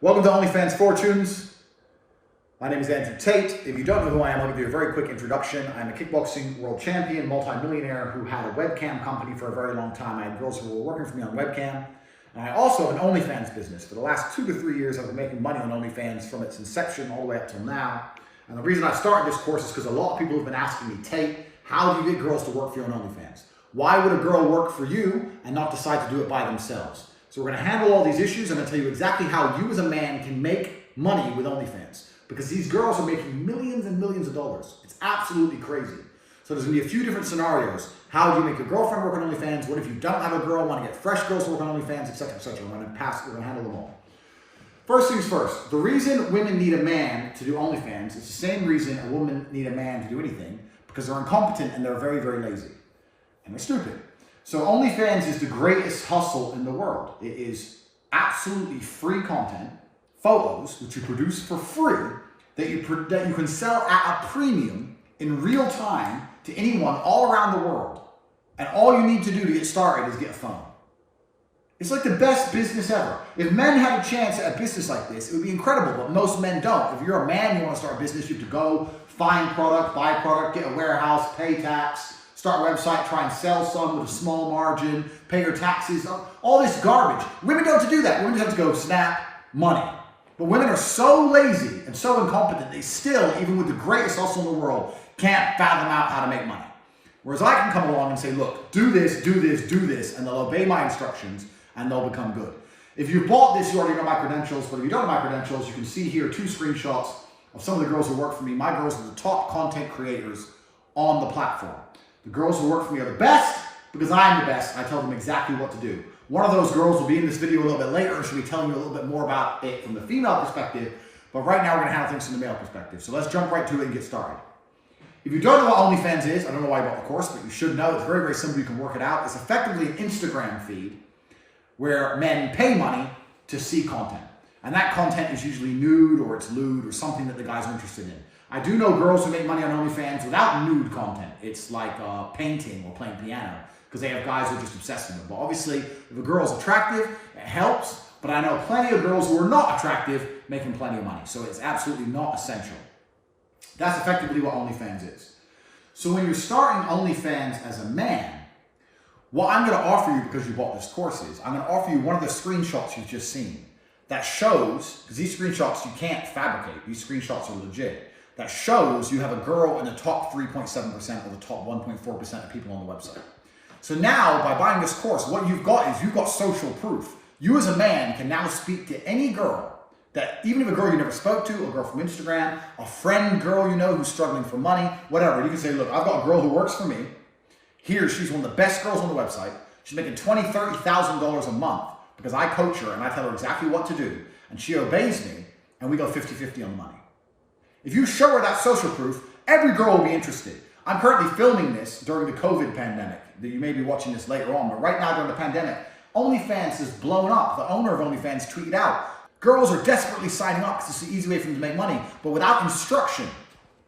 Welcome to OnlyFans Fortunes. My name is Tate. If you don't know who I am, I'll give you a very quick introduction. I'm a kickboxing world champion, multi-millionaire who had a webcam company for a very long time. I had girls who were working for me on webcam. And I also have an OnlyFans business. For the last 2 to 3 years, I've been making money on OnlyFans from its inception all the way up till now. And the reason I started this course is because a lot of people have been asking me, Tate, how do you get girls to work for you on OnlyFans? Why would a girl work for you and not decide to do it by themselves? So we're going to handle all these issues. I'm going to tell you exactly how you as a man can make money with OnlyFans. Because these girls are making millions and millions of dollars. It's absolutely crazy. So there's going to be a few different scenarios. How do you make your girlfriend work on OnlyFans? What if you don't have a girl, want to get fresh girls to work on OnlyFans, etc., etc. We're going to handle them all. First things first. The reason women need a man to do OnlyFans is the same reason a woman need a man to do anything, because they're incompetent and they're very, very lazy. And they're stupid. So OnlyFans is the greatest hustle in the world. It is absolutely free content, photos, which you produce for free, that you can sell at a premium in real time to anyone all around the world. And all you need to do to get started is get a phone. It's like the best business ever. If men had a chance at a business like this, it would be incredible, but most men don't. If you're a man, you want to start a business, you have to go find product, buy product, get a warehouse, pay tax, start a website, try and sell some with a small margin, pay your taxes, all this garbage. Women don't have to do that. Women just have to go snap money. But women are so lazy and so incompetent, they still, even with the greatest hustle in the world, can't fathom out how to make money. Whereas I can come along and say, look, do this, do this, do this, and they'll obey my instructions and they'll become good. If you bought this, you already know my credentials, but if you don't know my credentials, you can see here 2 screenshots of some of the girls who work for me. My girls are the top content creators on the platform. The girls who work for me are the best because I'm the best. I tell them exactly what to do. One of those girls will be in this video a little bit later and she'll be telling you a little bit more about it from the female perspective, but right now we're going to handle things from the male perspective. So let's jump right to it and get started. If you don't know what OnlyFans is, I don't know why I bought the course, but you should know. It's very, very simple. You can work it out. It's effectively an Instagram feed where men pay money to see content. And that content is usually nude or it's lewd or something that the guys are interested in. I do know girls who make money on OnlyFans without nude content. It's like painting or playing piano because they have guys who are just obsessed with them. But obviously, if a girl's attractive, it helps. But I know plenty of girls who are not attractive making plenty of money. So it's absolutely not essential. That's effectively what OnlyFans is. So when you're starting OnlyFans as a man, what I'm going to offer you, because you bought this course, is I'm going to offer you one of the screenshots you've just seen that shows, because these screenshots you can't fabricate, these screenshots are legit, that shows you have a girl in the top 3.7% or the top 1.4% of people on the website. So now, by buying this course, what you've got is you've got social proof. You as a man can now speak to any girl, that even if a girl you never spoke to, a girl from Instagram, a friend girl you know who's struggling for money, whatever, you can say, look, I've got a girl who works for me. Here, she's one of the best girls on the website. She's making $20,000, $30,000 a month because I coach her and I tell her exactly what to do. And she obeys me and we go 50-50 on the money. If you show her that social proof, every girl will be interested. I'm currently filming this during the COVID pandemic. You may be watching this later on, but right now during the pandemic, OnlyFans is blown up. The owner of OnlyFans tweeted out, girls are desperately signing up because it's the easy way for them to make money, but without instruction.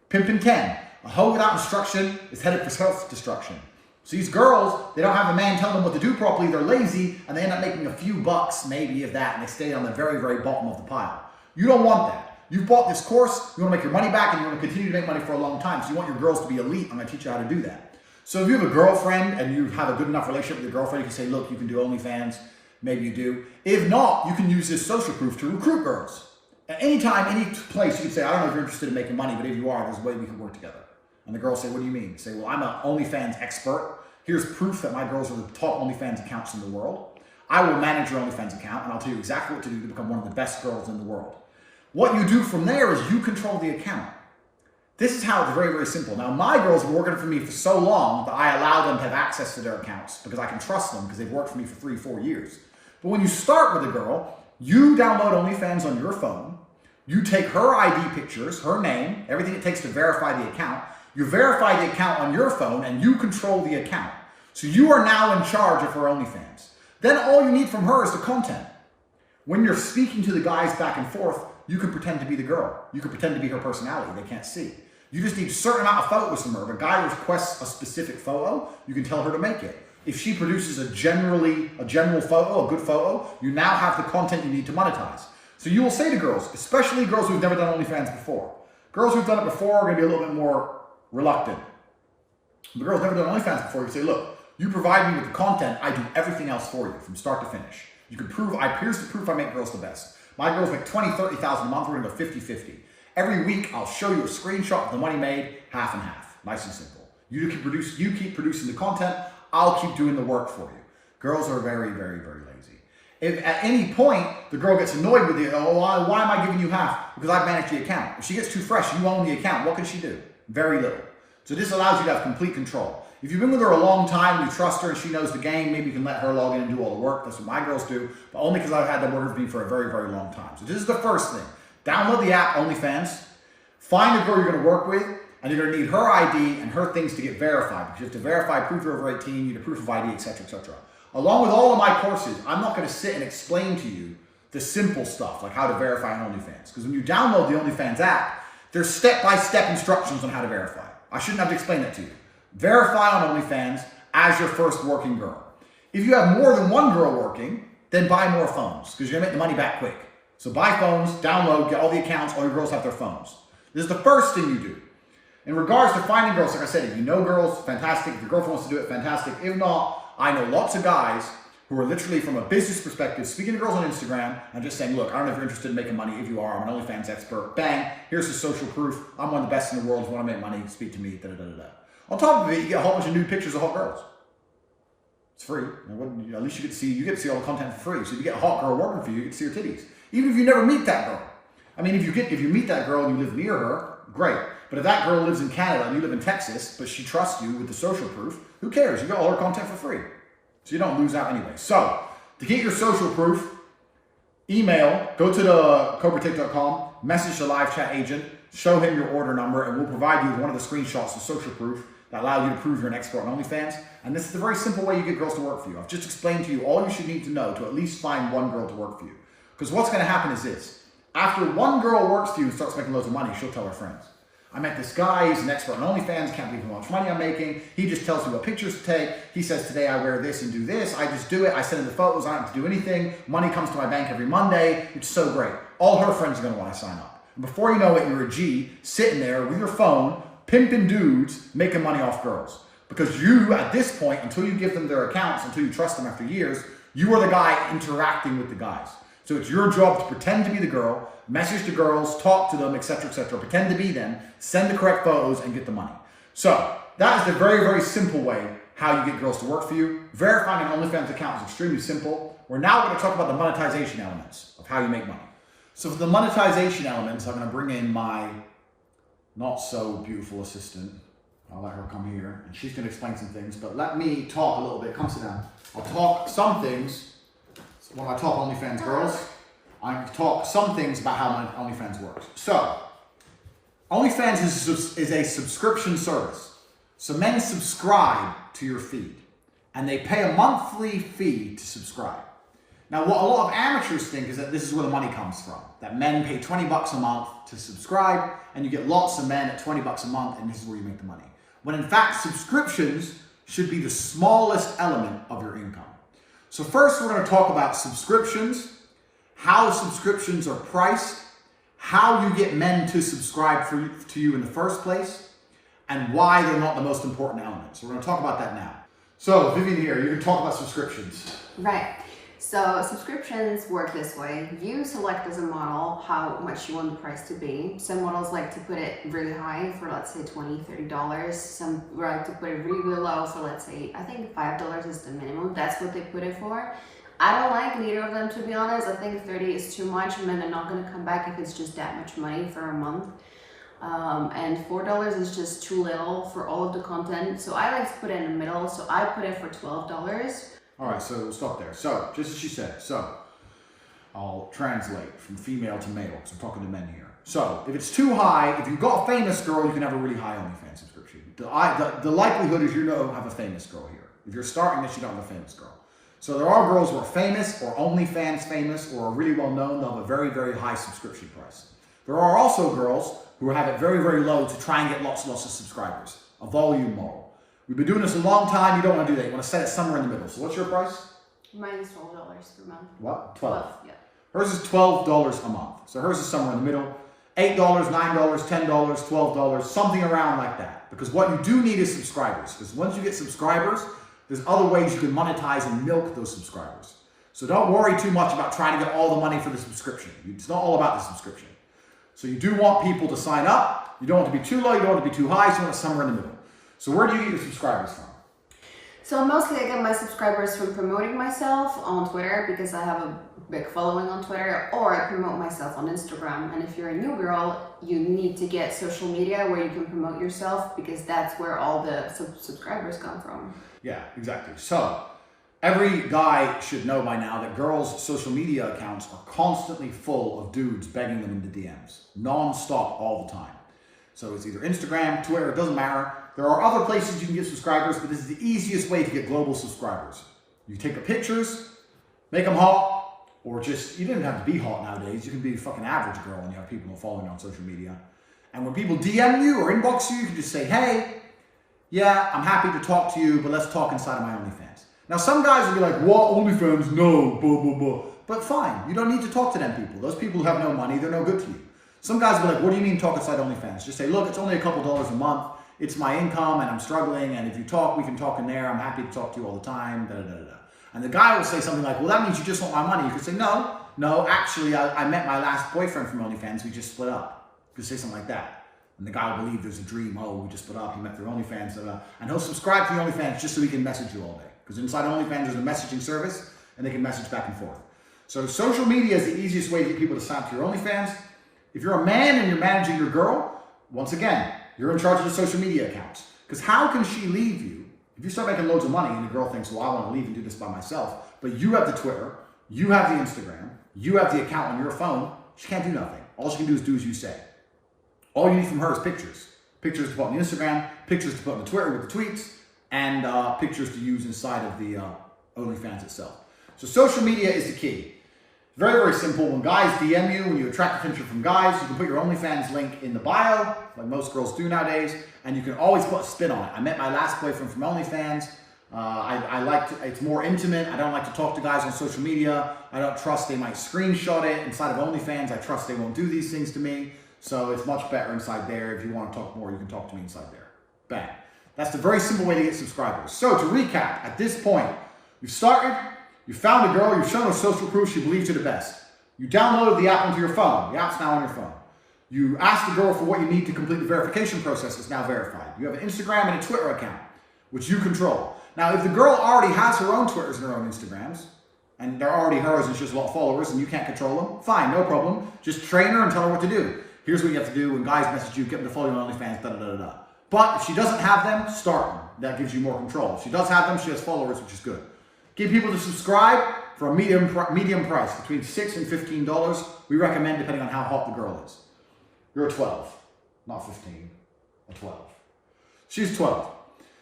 Pimpin' Ken, a hoe without instruction is headed for self-destruction. So these girls, they don't have a man telling them what to do properly, they're lazy, and they end up making a few bucks, maybe if that, and they stay on the very, very bottom of the pile. You don't want that. You've bought this course, you want to make your money back, and you want to continue to make money for a long time, so you want your girls to be elite. I'm going to teach you how to do that. So if you have a girlfriend and you have a good enough relationship with your girlfriend, you can say, look, you can do OnlyFans. Maybe you do. If not, you can use this social proof to recruit girls. At any time, any place, you can say, I don't know if you're interested in making money, but if you are, there's a way we can work together. And the girls say, what do you mean? You say, well, I'm an OnlyFans expert. Here's proof that my girls are the top OnlyFans accounts in the world. I will manage your OnlyFans account, and I'll tell you exactly what to do to become one of the best girls in the world. What you do from there is you control the account. This is how it's very, very simple. Now, my girls have been working for me for so long that I allow them to have access to their accounts because I can trust them because they've worked for me for 3-4 years. But when you start with a girl, you download OnlyFans on your phone, you take her ID pictures, her name, everything it takes to verify the account, you verify the account on your phone and you control the account. So you are now in charge of her OnlyFans. Then all you need from her is the content. When you're speaking to the guys back and forth, you can pretend to be the girl. You can pretend to be her personality. They can't see. You just need a certain amount of photos from her. If a guy requests a specific photo, you can tell her to make it. If she produces a general photo, a good photo, you now have the content you need to monetize. So you will say to girls, especially girls who've never done OnlyFans before. Girls who've done it before are going to be a little bit more reluctant. The girls who've never done OnlyFans before, you say, look, you provide me with the content, I do everything else for you from start to finish. You can prove, here's the proof I make girls the best. My girls make 20, 30,000 a month, we're going to go 50-50. Every week, I'll show you a screenshot of the money made, half and half. Nice and simple. You keep producing the content, I'll keep doing the work for you. Girls are very, very, very lazy. If at any point the girl gets annoyed with you, oh, why am I giving you half? Because I've managed the account. If she gets too fresh, you own the account. What can she do? Very little. So this allows you to have complete control. If you've been with her a long time, you trust her and she knows the game, maybe you can let her log in and do all the work. That's what my girls do, but only because I've had them work with me for a very, very long time. So this is the first thing. Download the app, OnlyFans. Find a girl you're going to work with, and you're going to need her ID and her things to get verified. Because you have to verify proof you're over 18, you need a proof of ID, etc., etc. Along with all of my courses, I'm not going to sit and explain to you the simple stuff, like how to verify on OnlyFans. Because when you download the OnlyFans app, there's step-by-step instructions on how to verify. I shouldn't have to explain that to you. Verify on OnlyFans as your first working girl. If you have more than one girl working, then buy more phones, because you're going to make the money back quick. So buy phones, download, get all the accounts, all your girls have their phones. This is the first thing you do. In regards to finding girls, like I said, if you know girls, fantastic. If your girlfriend wants to do it, fantastic. If not, I know lots of guys who are literally from a business perspective, speaking to girls on Instagram and just saying, look, I don't know if you're interested in making money. If you are, I'm an OnlyFans expert. Bang, here's the social proof. I'm one of the best in the world. If you want to make money, speak to me, da-da-da-da-da. On top of it, you get a whole bunch of nude pictures of hot girls. It's free. At least you get to see all the content for free. So if you get a hot girl working for you, you get to see her titties. Even if you never meet that girl. I mean, if you meet that girl and you live near her, great. But if that girl lives in Canada and you live in Texas, but she trusts you with the social proof, who cares? You get all her content for free. So you don't lose out anyway. So to get your social proof, email, go to the cobratate.com, message the live chat agent, show him your order number, and we'll provide you with one of the screenshots of social proof that allow you to prove you're an expert on OnlyFans. And this is the very simple way you get girls to work for you. I've just explained to you all you should need to know to at least find one girl to work for you. Because what's going to happen is this. After one girl works for you and starts making loads of money, she'll tell her friends. I met this guy, he's an expert on OnlyFans, can't believe how much money I'm making. He just tells me what pictures to take. He says, today I wear this and do this. I just do it. I send him the photos. I don't have to do anything. Money comes to my bank every Monday. It's so great. All her friends are going to want to sign up. And before you know it, you're a G sitting there with your phone, pimping dudes, making money off girls. Because you, at this point, until you give them their accounts, until you trust them after years, you are the guy interacting with the guys. So it's your job to pretend to be the girl, message the girls, talk to them, etc., etc. Pretend to be them, send the correct photos, and get the money. So that is the very, very simple way how you get girls to work for you. Verifying an OnlyFans account is extremely simple. We're now going to talk about the monetization elements of how you make money. So for the monetization elements, I'm going to bring in my not so beautiful assistant. I'll let her come here, and she's going to explain some things. But let me talk a little bit. Come sit down. I'll talk some things. One of my top OnlyFans girls, I talk some things about how my OnlyFans works. So, OnlyFans is a subscription service. So men subscribe to your feed, and they pay a monthly fee to subscribe. Now, what a lot of amateurs think is that this is where the money comes from. That men pay 20 bucks a month to subscribe, and you get lots of men at 20 bucks a month, and this is where you make the money. When in fact, subscriptions should be the smallest element of your income. So first, we're going to talk about subscriptions, how subscriptions are priced, how you get men to subscribe to you in the first place, and why they're not the most important element. So we're going to talk about that now. So Vivian here, you can talk about subscriptions. Right. So subscriptions work this way. You select as a model how much you want the price to be. Some models like to put it really high for, let's say, $20, $30. Some like to put it really, really low for, let's say, I think $5 is the minimum. That's what they put it for. I don't like neither of them, to be honest. I think 30 is too much. Men are not going to come back if it's just that much money for a month. And $4 is just too little for all of the content. So I like to put it in the middle. So I put it for $12. All right, so we'll stop there. So, just as she said, so I'll translate from female to male because I'm talking to men here. So, if it's too high, if you've got a famous girl, you can have a really high OnlyFans subscription. The likelihood is you don't have a famous girl here. If you're starting this, you don't have a famous girl. So there are girls who are famous or OnlyFans famous or are really well known. They'll have a very, very high subscription price. There are also girls who have it very, very low to try and get lots and lots of subscribers. A volume model. We've been doing this a long time. You don't want to do that. You want to set it somewhere in the middle. So what's your price? Mine is $12 per month. What? 12. Yeah. Hers is $12 a month. So hers is somewhere in the middle. $8, $9, $10, $12, something around like that. Because what you do need is subscribers. Because once you get subscribers, there's other ways you can monetize and milk those subscribers. So don't worry too much about trying to get all the money for the subscription. It's not all about the subscription. So you do want people to sign up. You don't want to be too low, you don't want to be too high, so you want it somewhere in the middle. So where do you get your subscribers from? So mostly I get my subscribers from promoting myself on Twitter because I have a big following on Twitter, or I promote myself on Instagram. And if you're a new girl, you need to get social media where you can promote yourself because that's where all the subscribers come from. Yeah, exactly. So every guy should know by now that girls' social media accounts are constantly full of dudes begging them into DMs, non-stop all the time. So it's either Instagram, Twitter, it doesn't matter. There are other places you can get subscribers, but this is the easiest way to get global subscribers. You take the pictures, make them hot, or just, you don't have to be hot nowadays. You can be a fucking average girl and you have people following you on social media. And when people DM you or inbox you, you can just say, hey, yeah, I'm happy to talk to you, but let's talk inside of my OnlyFans. Now, some guys will be like, what, OnlyFans? No, blah, blah, blah. But fine, you don't need to talk to them people. Those people have no money, they're no good to you. Some guys will be like, what do you mean talk inside OnlyFans? Just say, look, it's only a couple dollars a month. It's my income and I'm struggling, and if you talk, we can talk in there. I'm happy to talk to you all the time, da, da, da, da. And the guy will say something like, well, that means you just want my money. You could say, no, actually, I met my last boyfriend from OnlyFans. We just split up. You could say something like that. And the guy will believe there's a dream. Oh, we just split up. He met through OnlyFans. Da, da. And he'll subscribe to the OnlyFans just so he can message you all day. Because inside OnlyFans, there's a messaging service, and they can message back and forth. So social media is the easiest way to get people to sign up to your OnlyFans. If you're a man and you're managing your girl, once again, you're in charge of the social media accounts. Because how can she leave you if you start making loads of money and the girl thinks, well, I want to leave and do this by myself, but you have the Twitter, you have the Instagram, you have the account on your phone, she can't do nothing. All she can do as you say. All you need from her is pictures. Pictures to put on the Instagram, pictures to put on the Twitter with the tweets, and pictures to use inside of the OnlyFans itself. So social media is the key. Very, very simple. When guys DM you, when you attract attention from guys, you can put your OnlyFans link in the bio, like most girls do nowadays, and you can always put a spin on it. I met my last boyfriend from OnlyFans. I like to, it's more intimate. I don't like to talk to guys on social media. I don't trust they might screenshot it inside of OnlyFans. I trust they won't do these things to me. So it's much better inside there. If you want to talk more, you can talk to me inside there. Bang. That's the very simple way to get subscribers. So to recap, at this point, you've started, you found a girl, you've shown her social proof, she believes you're the best. You downloaded the app onto your phone. The app's now on your phone. You asked the girl for what you need to complete the verification process. It's now verified. You have an Instagram and a Twitter account, which you control. Now, if the girl already has her own Twitters and her own Instagrams, and they're already hers and she has a lot of followers and you can't control them, fine, no problem. Just train her and tell her what to do. Here's what you have to do when guys message you, get them to follow you on OnlyFans, da da da da. But if she doesn't have them, start them. That gives you more control. If she does have them, she has followers, which is good. Get people to subscribe for a medium price, between $6 and $15. We recommend, depending on how hot the girl is. You're a 12, not 15, a 12. She's 12.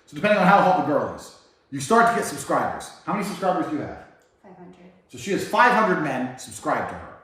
So depending on how hot the girl is, you start to get subscribers. How many subscribers do you have? 500. So she has 500 men subscribed to her.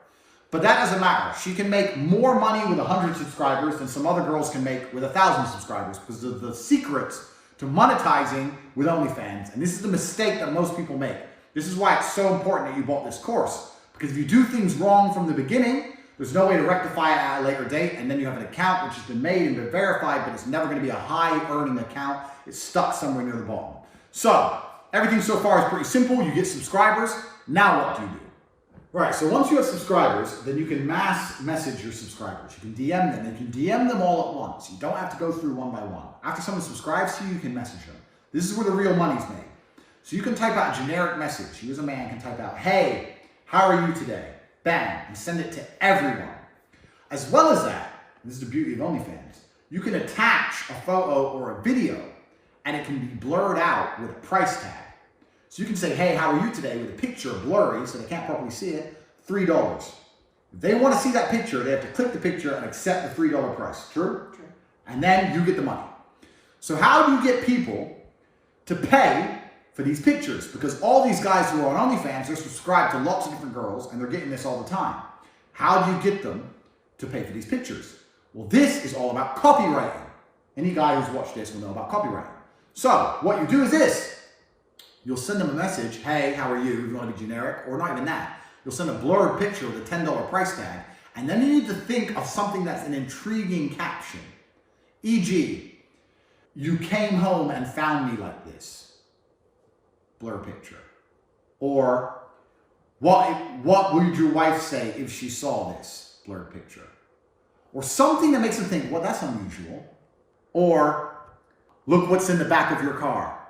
But that doesn't matter. She can make more money with 100 subscribers than some other girls can make with 1,000 subscribers because of the secrets to monetizing with OnlyFans. And this is the mistake that most people make. This is why it's so important that you bought this course. Because if you do things wrong from the beginning, there's no way to rectify it at a later date. And then you have an account which has been made and been verified, but it's never going to be a high earning account. It's stuck somewhere near the bottom. So everything so far is pretty simple. You get subscribers. Now what do you do? Right, so once you have subscribers, then you can mass message your subscribers. You can DM them. You can DM them all at once. You don't have to go through one by one. After someone subscribes to you, you can message them. This is where the real money's made. So you can type out a generic message. You as a man can type out, hey, how are you today? Bang, and send it to everyone. As well as that, this is the beauty of OnlyFans, you can attach a photo or a video and it can be blurred out with a price tag. So you can say, hey, how are you today, with a picture blurry so they can't properly see it, $3. If they want to see that picture, they have to click the picture and accept the $3 price. True? True. And then you get the money. So how do you get people to pay for these pictures? Because all these guys who are on OnlyFans are subscribed to lots of different girls and they're getting this all the time. How do you get them to pay for these pictures? Well, this is all about copywriting. Any guy who's watched this will know about copywriting. So what you do is this. You'll send them a message, hey, how are you? If you want to be generic, or not even that. You'll send a blurred picture with a $10 price tag, and then you need to think of something that's an intriguing caption. E.g., you came home and found me like this. Blur picture. Or, what would your wife say if she saw this? Blurred picture. Or something that makes them think, well, that's unusual. Or, look what's in the back of your car.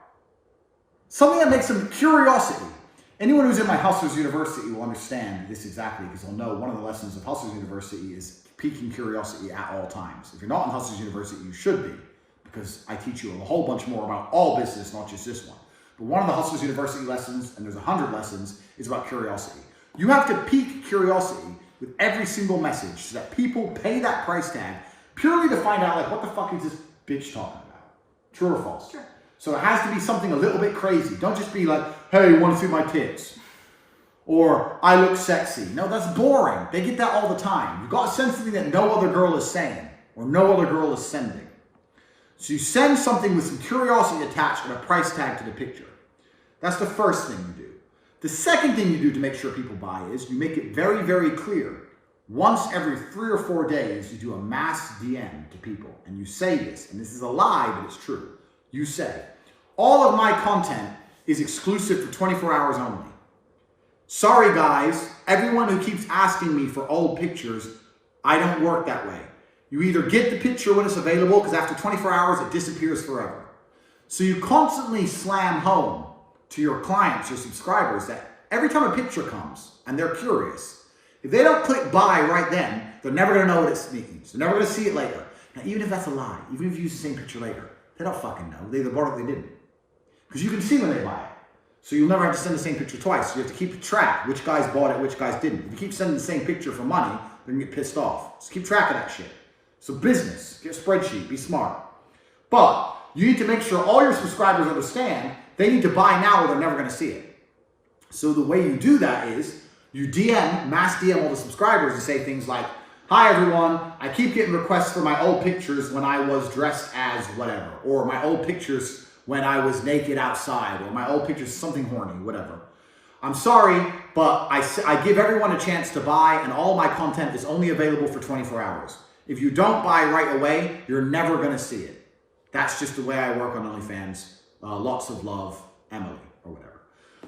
Something that makes them curiosity. Anyone who's in my Hustlers University will understand this exactly, because they'll know one of the lessons of Hustlers University is piquing curiosity at all times. If you're not in Hustlers University, you should be, because I teach you a whole bunch more about all business, not just this one. But one of the Hustlers University lessons, and there's 100 lessons, is about curiosity. You have to pique curiosity with every single message so that people pay that price tag purely to find out, like, what the fuck is this bitch talking about? True or false? Sure. So it has to be something a little bit crazy. Don't just be like, hey, you want to see my tits? Or, I look sexy. No, that's boring. They get that all the time. You've got to send something that no other girl is saying, or no other girl is sending. So you send something with some curiosity attached and a price tag to the picture. That's the first thing you do. The second thing you do to make sure people buy is you make it very, very clear. Once every 3 or 4 days, you do a mass DM to people. And you say this, and this is a lie, but it's true. You say, all of my content is exclusive for 24 hours only. Sorry guys, everyone who keeps asking me for old pictures, I don't work that way. You either get the picture when it's available, because after 24 hours it disappears forever. So you constantly slam home to your clients, your subscribers, that every time a picture comes and they're curious, if they don't click buy right then, they're never going to know what it means. They're never going to see it later. Now, even if that's a lie, even if you use the same picture later, they don't fucking know. They either bought it or they didn't. Because you can see when they buy it. So you'll never have to send the same picture twice. You have to keep track which guys bought it, which guys didn't. If you keep sending the same picture for money, they're going to get pissed off. So keep track of that shit. So business, get a spreadsheet, be smart. But you need to make sure all your subscribers understand they need to buy now or they're never going to see it. So the way you do that is you mass DM all the subscribers and say things like, hi everyone, I keep getting requests for my old pictures when I was dressed as whatever, or my old pictures when I was naked outside, or my old pictures something horny, whatever. I'm sorry, but I give everyone a chance to buy, and all my content is only available for 24 hours. If you don't buy right away, you're never going to see it. That's just the way I work on OnlyFans. Lots of love, Emily, or whatever.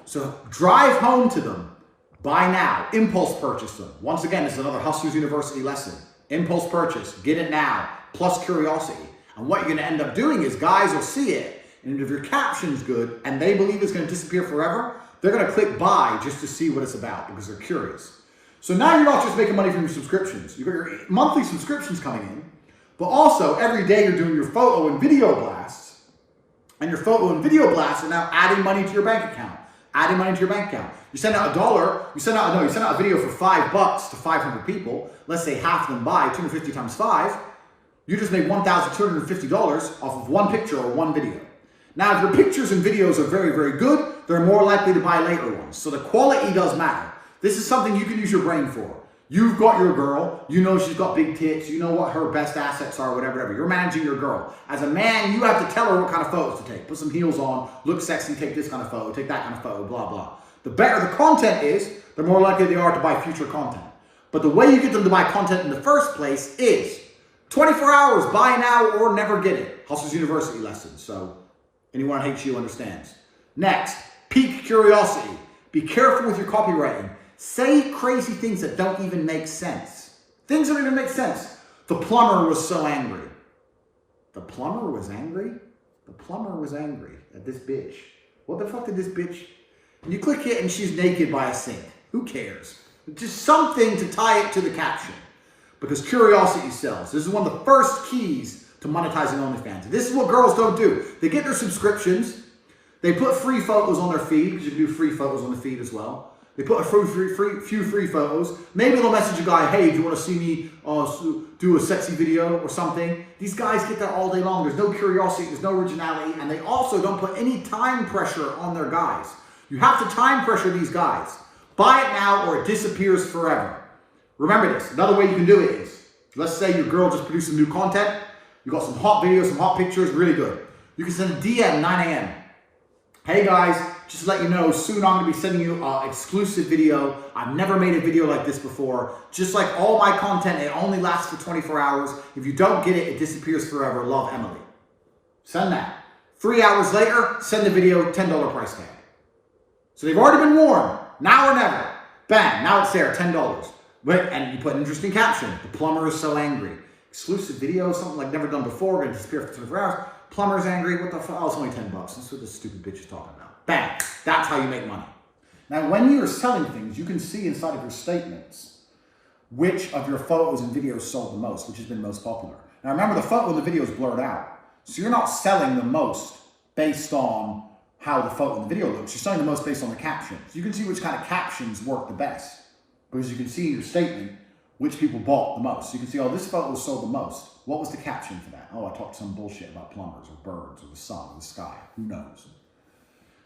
So drive home to them. Buy now. Impulse purchase them. Once again, this is another Hustlers University lesson. Impulse purchase. Get it now. Plus curiosity. And what you're going to end up doing is guys will see it. And if your caption's good and they believe it's going to disappear forever, they're going to click buy just to see what it's about because they're curious. So now you're not just making money from your subscriptions. You've got your monthly subscriptions coming in, but also every day you're doing your photo and video blasts. And your photo and video blasts are now adding money to your bank account. Adding money to your bank account. You send out you send out a video for $5 to 500 people. Let's say half of them buy, 250 times 5. You just made $1,250 off of one picture or one video. Now, if your pictures and videos are very, very good, they're more likely to buy later ones. So the quality does matter. This is something you can use your brain for. You've got your girl. You know she's got big tits. You know what her best assets are, whatever. You're managing your girl. As a man, you have to tell her what kind of photos to take. Put some heels on, look sexy, take this kind of photo, take that kind of photo, blah, blah. The better the content is, the more likely they are to buy future content. But the way you get them to buy content in the first place is 24 hours, buy now or never get it. Hustlers University lessons. So anyone who hates you understands. Next, pique curiosity. Be careful with your copywriting. Say crazy things that don't even make sense. Things that don't even make sense. The plumber was so angry. The plumber was angry? The plumber was angry at this bitch. What the fuck did this bitch? And you click it and she's naked by a sink. Who cares? Just something to tie it to the caption. Because curiosity sells. This is one of the first keys to monetizing OnlyFans. This is what girls don't do. They get their subscriptions. They put free photos on their feed, because you can do free photos on the feed as well. They put a few free photos. Maybe they'll message a guy, hey, do you want to see me do a sexy video or something? These guys get that all day long. There's no curiosity, there's no originality, and they also don't put any time pressure on their guys. You have to time pressure these guys. Buy it now or it disappears forever. Remember this. Another way you can do it is, let's say your girl just produced some new content. You got some hot videos, some hot pictures, really good. You can send a DM 9 a.m. Hey guys, just to let you know, soon I'm going to be sending you an exclusive video. I've never made a video like this before. Just like all my content, it only lasts for 24 hours. If you don't get it, it disappears forever. Love, Emily. Send that. 3 hours later, send the video, $10 price tag. So they've already been warned. Now or never. Bang, now it's there, $10. And you put an interesting caption. The plumber is so angry. Exclusive video, something like never done before. Going to disappear for 24 hours. Plumber's angry. What the fuck? Oh, it's only $10. That's what this stupid bitch is talking about. Bang. That's how you make money. Now, when you're selling things, you can see inside of your statements which of your photos and videos sold the most, which has been most popular. Now, remember, the photo and the video is blurred out. So you're not selling the most based on how the photo and the video looks. You're selling the most based on the captions. You can see which kind of captions work the best. Because you can see in your statement which people bought the most. So you can see, oh, this photo sold the most. What was the caption for that? Oh, I talked some bullshit about plumbers or birds or the sun or the sky. Who knows?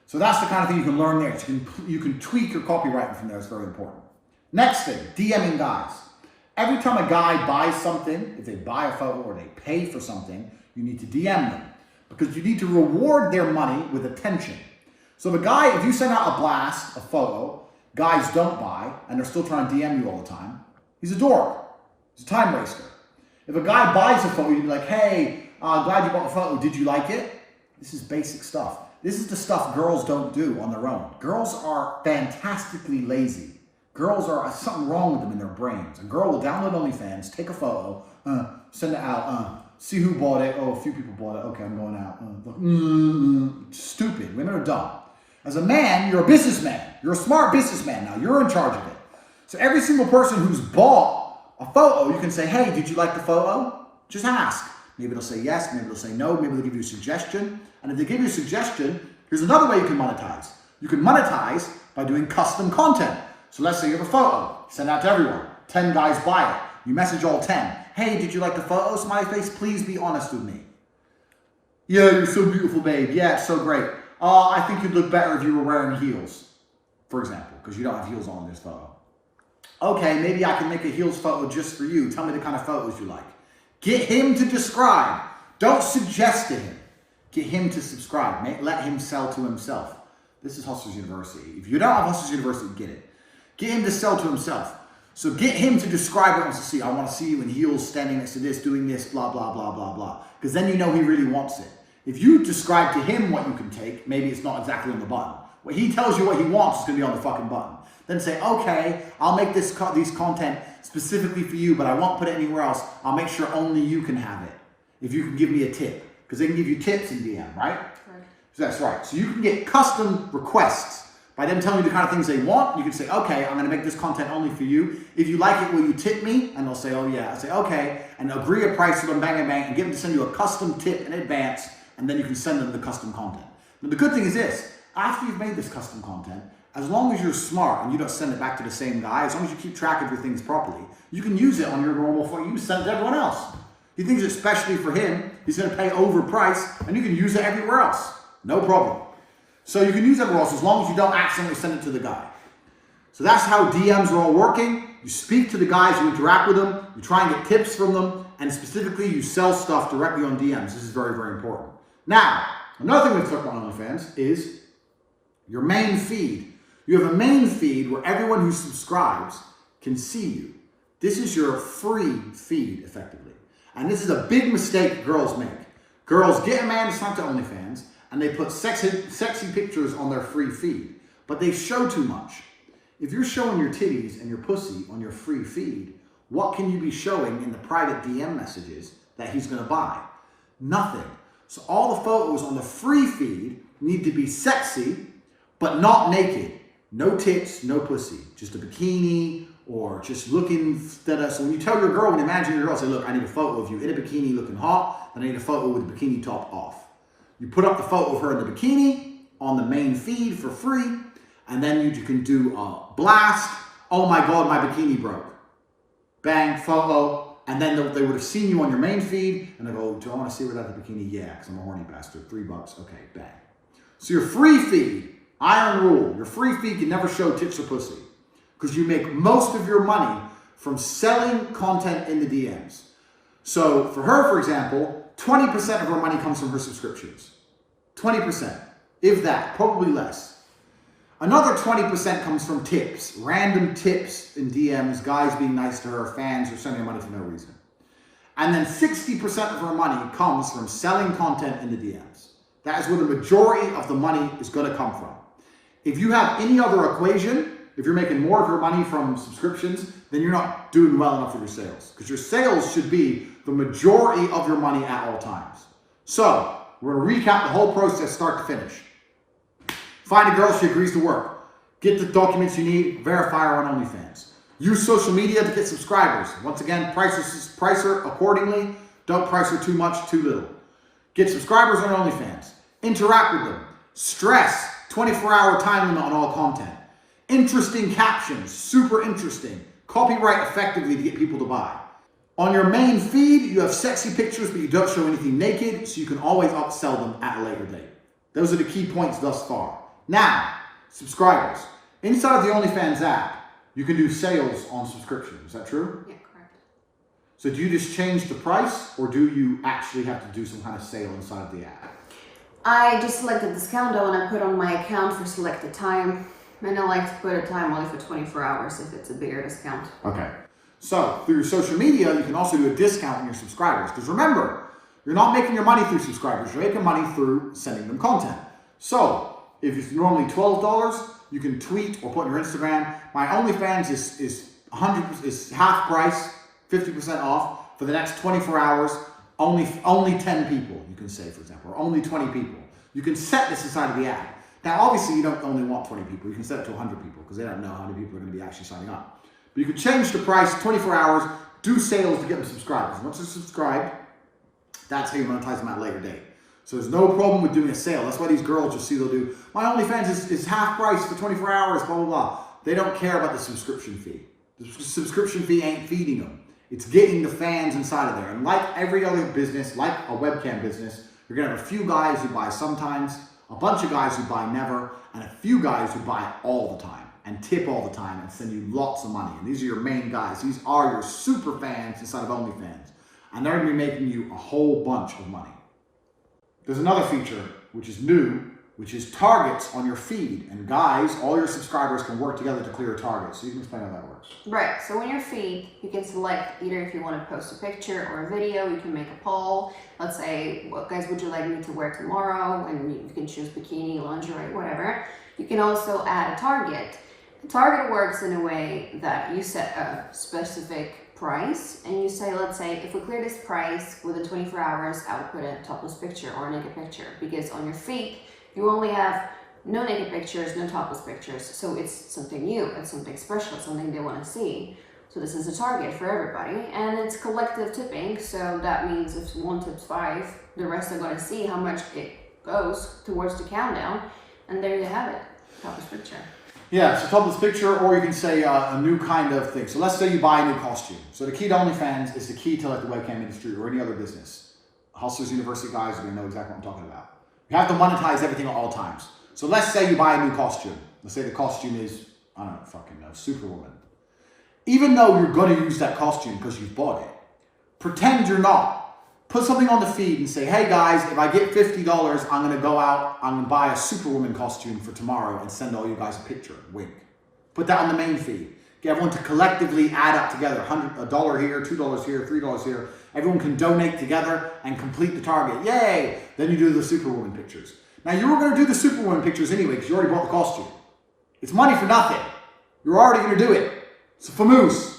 So that's the kind of thing you can learn there. So you can tweak your copywriting from there. It's very important. Next thing, DMing guys. Every time a guy buys something, if they buy a photo or they pay for something, you need to DM them. Because you need to reward their money with attention. So if you send out a blast, a photo, guys don't buy, and they're still trying to DM you all the time, he's a dork. He's a time waster. If a guy buys a photo, you'd be like, hey, glad you bought the photo. Did you like it? This is basic stuff. This is the stuff girls don't do on their own. Girls are fantastically lazy. Girls are something wrong with them in their brains. A girl will download OnlyFans, take a photo, send it out, see who bought it. Oh, a few people bought it. Okay, I'm going out. Stupid. Women are dumb. As a man, you're a businessman. You're a smart businessman now. You're in charge of it. So every single person who's bought a photo, you can say, hey, did you like the photo? Just ask. Maybe they'll say yes, maybe they'll say no, maybe they'll give you a suggestion. And if they give you a suggestion, here's another way you can monetize. You can monetize by doing custom content. So let's say you have a photo, send out to everyone. 10 guys buy it. You message all 10. Hey, did you like the photo? Smiley face, please be honest with me. Yeah, you're so beautiful, babe. Yeah, it's so great. I think you'd look better if you were wearing heels, for example, because you don't have heels on in this photo. Okay, maybe I can make a heels photo just for you. Tell me the kind of photos you like. Get him to describe. Don't suggest to him. Get him to subscribe. Let him sell to himself. This is Hustlers University. If you don't have Hustlers University, get it. Get him to sell to himself. So get him to describe what he wants to see. I want to see you in heels standing next to this, doing this, blah, blah, blah, blah, blah. Because then you know he really wants it. If you describe to him what you can take, maybe it's not exactly on the button. When he tells you what he wants, it's going to be on the fucking button. Then say, okay, I'll make these content specifically for you, but I won't put it anywhere else. I'll make sure only you can have it. If you can give me a tip. Because they can give you tips in DM, right? Right. So that's right. So you can get custom requests by them telling you the kind of things they want. You can say, okay, I'm going to make this content only for you. If you like it, will you tip me? And they'll say, oh yeah. I say, okay. And agree a price with them, bang, bang, bang, and get them to send you a custom tip in advance. And then you can send them the custom content. But the good thing is this, after you've made this custom content, as long as you're smart and you don't send it back to the same guy, as long as you keep track of your things properly, you can use it on your normal phone. You can send it to everyone else. He thinks it's specially for him. He's going to pay overpriced, and you can use it everywhere else. No problem. So you can use it everywhere else as long as you don't accidentally send it to the guy. So that's how DMs are all working. You speak to the guys, you interact with them, you try and get tips from them, and specifically you sell stuff directly on DMs. This is very, very important. Now, another thing we've talked about on OnlyFans is your main feed. You have a main feed where everyone who subscribes can see you. This is your free feed, effectively. And this is a big mistake girls make. Girls get a man to sign to OnlyFans, and they put sexy pictures on their free feed. But they show too much. If you're showing your titties and your pussy on your free feed, what can you be showing in the private DM messages that he's going to buy? Nothing. So all the photos on the free feed need to be sexy, but not naked. No tits, no pussy. Just a bikini or just looking. So when you tell your girl, when you imagine your girl, say, look, I need a photo of you in a bikini looking hot, then I need a photo with the bikini top off. You put up the photo of her in the bikini on the main feed for free, and then you can do a blast. Oh my God, my bikini broke. Bang, photo. And then they would have seen you on your main feed, and they go, do I want to see without the bikini? Yeah, because I'm a horny bastard. $3. Okay, bang. So your free feed, iron rule, your free feed can never show tits or pussy, because you make most of your money from selling content in the DMs. So for her, for example, 20% of her money comes from her subscriptions. 20%, if that, probably less. Another 20% comes from tips, random tips in DMs, guys being nice to her, fans, or sending her money for no reason. And then 60% of her money comes from selling content in the DMs. That is where the majority of the money is going to come from. If you have any other equation, if you're making more of your money from subscriptions, then you're not doing well enough with your sales. Because your sales should be the majority of your money at all times. So, we're going to recap the whole process start to finish. Find a girl she agrees to work. Get the documents you need, verify her on OnlyFans. Use social media to get subscribers. Once again, price her accordingly. Don't price her too much, too little. Get subscribers on OnlyFans. Interact with them. Stress, 24-hour time limit on all content. Interesting captions, super interesting. Copyright effectively to get people to buy. On your main feed, you have sexy pictures, but you don't show anything naked, so you can always upsell them at a later date. Those are the key points thus far. Now, subscribers. Inside of the OnlyFans app, you can do sales on subscription. Is that true? Yeah, correct. So do you just change the price, or do you actually have to do some kind of sale inside of the app? I just select a discount though, and I put on my account for selected time. And I like to put a time only for 24 hours if it's a bigger discount. Okay. So through your social media, you can also do a discount on your subscribers. Because remember, you're not making your money through subscribers. You're making money through sending them content. So if it's normally $12, you can tweet or put on your Instagram, my OnlyFans is half price, 50% off for the next 24 hours. Only 10 people, you can say, for example, or only 20 people. You can set this inside of the app. Now, obviously, you don't only want 20 people. You can set it to 100 people because they don't know how many people are going to be actually signing up. But you can change the price 24 hours, do sales to get them subscribers. Once they're subscribed, that's how you monetize them at a later date. So there's no problem with doing a sale. That's why these girls, you'll see they'll do, my OnlyFans is half price for 24 hours, blah, blah, blah. They don't care about the subscription fee. The subscription fee ain't feeding them. It's getting the fans inside of there. And like every other business, like a webcam business, you're going to have a few guys who buy sometimes, a bunch of guys who buy never, and a few guys who buy all the time and tip all the time and send you lots of money. And these are your main guys. These are your super fans inside of OnlyFans. And they're going to be making you a whole bunch of money. There's another feature, which is new, which is targets on your feed. And guys, all your subscribers can work together to clear a target. So you can explain how that works. Right, so on your feed, you can select either if you want to post a picture or a video, you can make a poll. Let's say, what guys would you like me to wear tomorrow? And you can choose bikini, lingerie, whatever. You can also add a target. The target works in a way that you set a specific price and you say, let's say, if we clear this price within 24 hours, I would put a topless picture or a naked picture, because on your feed, you only have no naked pictures, no topless pictures. So it's something new, it's something special, it's something they want to see. So this is a target for everybody, and it's collective tipping. So that means if one tips 5, the rest are going to see how much it goes towards the countdown. And there you have it, topless picture. Yeah, so topless picture, or you can say a new kind of thing. So let's say you buy a new costume. So the key to OnlyFans is the key to like the webcam industry or any other business. Hustlers University guys are going to know exactly what I'm talking about. You have to monetize everything at all times. So let's say you buy a new costume. Let's say the costume is, I don't know, Superwoman. Even though you're going to use that costume because you've bought it, pretend you're not. Put something on the feed and say, hey guys, if I get $50, I'm going to go out, I'm going to buy a Superwoman costume for tomorrow and send all you guys a picture. Wink. Put that on the main feed. Get everyone to collectively add up together. $1 here, $2 here, $3 here. Everyone can donate together and complete the target. Yay! Then you do the Superwoman pictures. Now you were going to do the Superwoman pictures anyway because you already bought the costume. It's money for nothing. You're already going to do it. It's a famoose.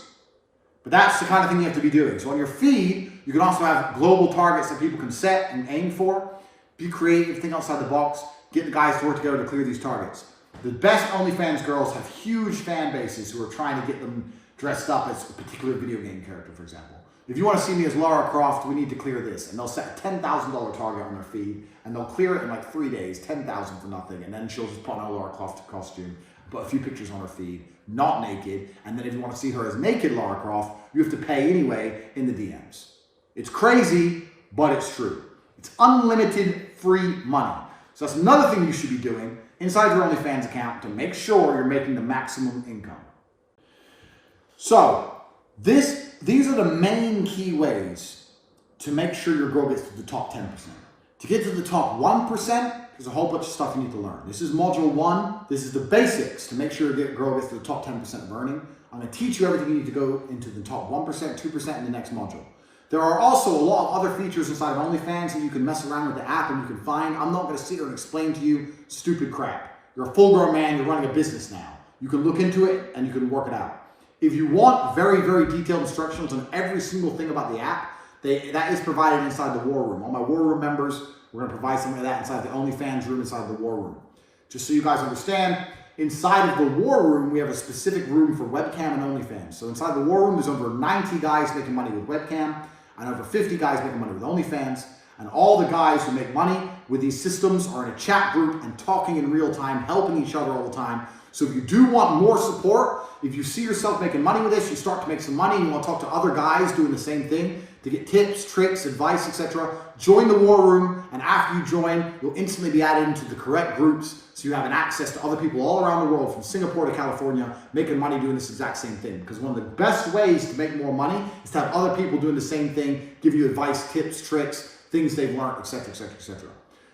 But that's the kind of thing you have to be doing. So on your feed, you can also have global targets that people can set and aim for. Be creative, think outside the box. Get the guys to work together to clear these targets. The best OnlyFans girls have huge fan bases who are trying to get them dressed up as a particular video game character, for example. If you want to see me as Lara Croft, we need to clear this. And they'll set a $10,000 target on their feed, and they'll clear it in like 3 days, $10,000 for nothing. And then she'll just put on a Lara Croft costume, put a few pictures on her feed, not naked. And then if you want to see her as naked Lara Croft, you have to pay anyway in the DMs. It's crazy, but it's true. It's unlimited free money. So that's another thing you should be doing inside your OnlyFans account to make sure you're making the maximum income. So these are the main key ways to make sure your girl gets to the top 10%. To get to the top 1%, there's a whole bunch of stuff you need to learn. This is module 1. This is the basics to make sure a girl gets to the top 10% of earning. I'm going to teach you everything you need to go into the top 1%, 2% in the next module. There are also a lot of other features inside of OnlyFans that you can mess around with the app and you can find. I'm not going to sit here and explain to you stupid crap. You're a full-grown man. You're running a business now. You can look into it and you can work it out. If you want very, very detailed instructions on every single thing about the app, that is provided inside the War Room. All my War Room members, we're going to provide some of that inside the OnlyFans room, inside the War Room. Just so you guys understand, inside of the War Room, we have a specific room for webcam and OnlyFans. So inside the War Room, there's over 90 guys making money with webcam and over 50 guys making money with OnlyFans. And all the guys who make money with these systems are in a chat group and talking in real time, helping each other all the time. So if you do want more support, if you see yourself making money with this, you start to make some money and you want to talk to other guys doing the same thing to get tips, tricks, advice, etc., join the War Room, and after you join, you'll instantly be added into the correct groups so you have an access to other people all around the world from Singapore to California making money doing this exact same thing. Because one of the best ways to make more money is to have other people doing the same thing, give you advice, tips, tricks, things they've learned, etc., etc., etc.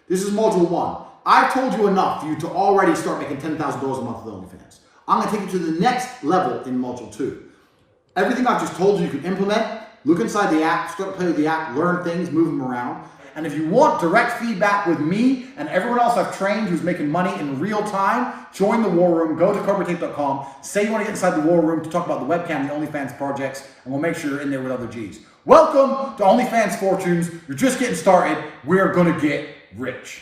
This is module 1. I've told you enough for you to already start making $10,000 a month with OnlyFans. I'm going to take you to the next level in module 2. Everything I've just told you you can implement. Look inside the app, start to play with the app, learn things, move them around. And if you want direct feedback with me and everyone else I've trained who's making money in real time, join the War Room, go to cobratate.com, say you want to get inside the War Room to talk about the webcam, the OnlyFans projects, and we'll make sure you're in there with other G's. Welcome to OnlyFans Fortunes. You're just getting started. We're going to get rich.